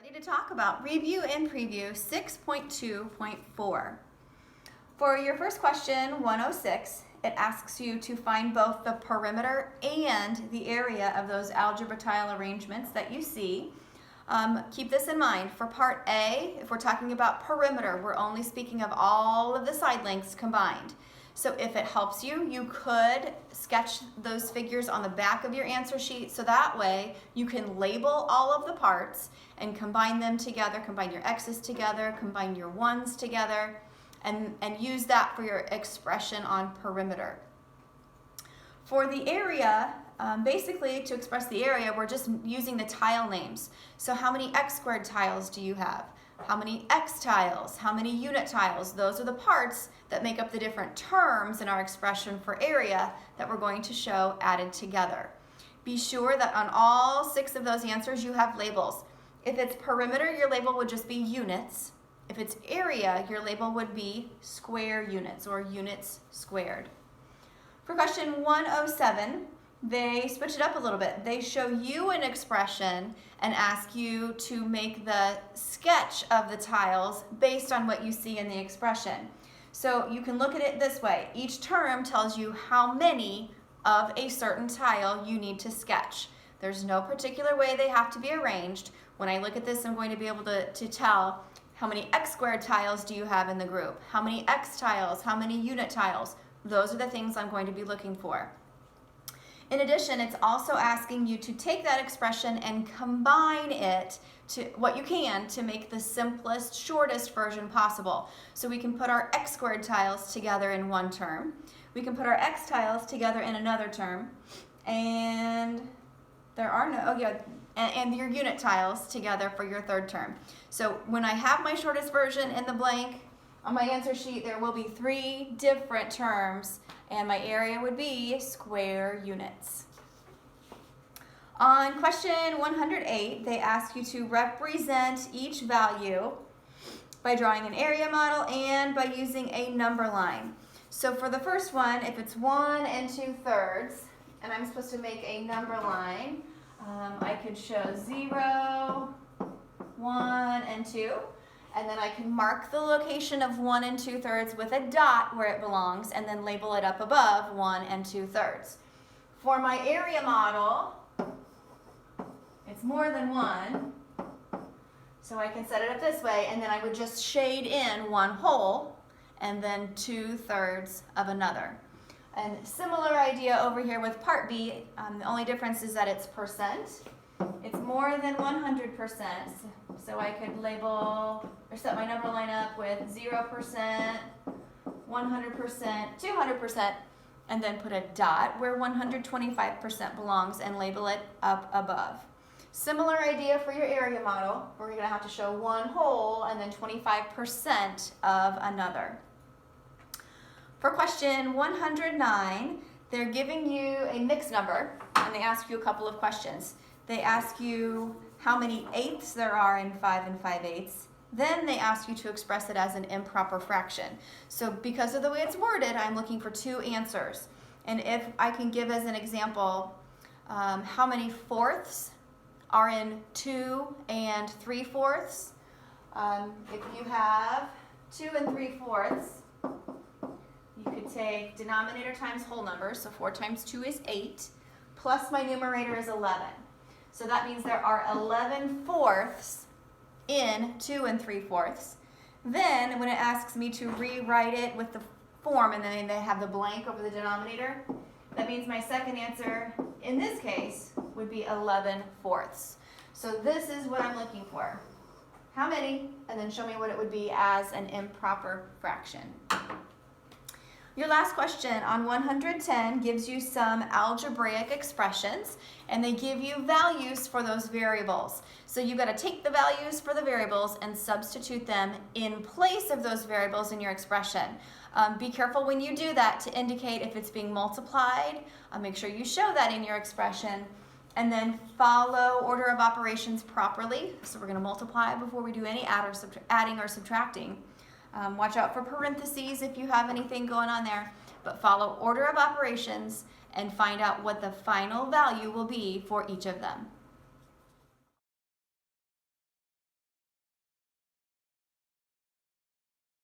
Ready to talk about review and preview 6.2.4. For your first question, 106, it asks you to find both the perimeter and the area of those algebra tile arrangements that you see. Keep this in mind. For part A, if we're talking about perimeter, we're only speaking of all of the side lengths combined. So if it helps you, you could sketch those figures on the back of your answer sheet so that way you can label all of the parts and combine them together, combine your X's together, combine your ones together, and use that for your expression on perimeter. For the area, basically to express the area, we're just using the tile names. So how many x squared tiles do you have? How many x tiles? How many unit tiles? Those are the parts that make up the different terms in our expression for area that we're going to show added together. Be sure that on all 6 of those answers you have labels. If it's perimeter, your label would just be units. If it's area, your label would be square units or units squared. For question 107, they switch it up a little bit. They show you an expression and ask you to make the sketch of the tiles based on what you see in the expression. So you can look at it this way. Each term tells you how many of a certain tile you need to sketch. There's no particular way they have to be arranged. When I look at this, I'm going to be able to tell how many x squared tiles do you have in the group? How many x tiles? How many unit tiles? Those are the things I'm going to be looking for. In addition, it's also asking you to take that expression and combine it to what you can to make the simplest, shortest version possible. So we can put our x squared tiles together in one term. We can put our x tiles together in another term. And there are no, and your unit tiles together for your third term. So when I have my shortest version in the blank, on my answer sheet, there will be 3 different terms, and my area would be square units. On question 108, they ask you to represent each value by drawing an area model and by using a number line. So for the first one, if it's 1 2/3, and I'm supposed to make a number line, I could show 0, 1, 2. And then I can mark the location of 1 2/3 with a dot where it belongs and then label it up above 1 2/3. For my area model, it's more than 1. So I can set it up this way, and then I would just shade in one whole and then 2/3 of another. And similar idea over here with part B. The only difference is that it's percent. It's more than 100%, so I could label or set my number line up with 0%, 100%, 200%, and then put a dot where 125% belongs and label it up above. Similar idea for your area model, where you're going to have to show one whole and then 25% of another. For question 109, they're giving you a mixed number, and they ask you a couple of questions. They ask you how many eighths there are in 5 5/8. Then they ask you to express it as an improper fraction. So because of the way it's worded, I'm looking for 2 answers. And if I can give as an example, how many fourths are in 2 3/4? If you have 2 3/4, you could take denominator times whole numbers, so 4 times 2 is 8, plus my numerator is 11. So that means there are 11 fourths in 2 3/4. Then when it asks me to rewrite it with the form and then they have the blank over the denominator, that means my second answer in this case would be 11 fourths. So this is what I'm looking for. How many? And then show me what it would be as an improper fraction. Your last question on 110 gives you some algebraic expressions, and they give you values for those variables. So you've got to take the values for the variables and substitute them in place of those variables in your expression. Be careful when you do that to indicate if it's being multiplied. Make sure you show that in your expression, and then follow order of operations properly. So we're going to multiply before we do any adding or subtracting. Watch out for parentheses if you have anything going on there, but follow order of operations and find out what the final value will be for each of them.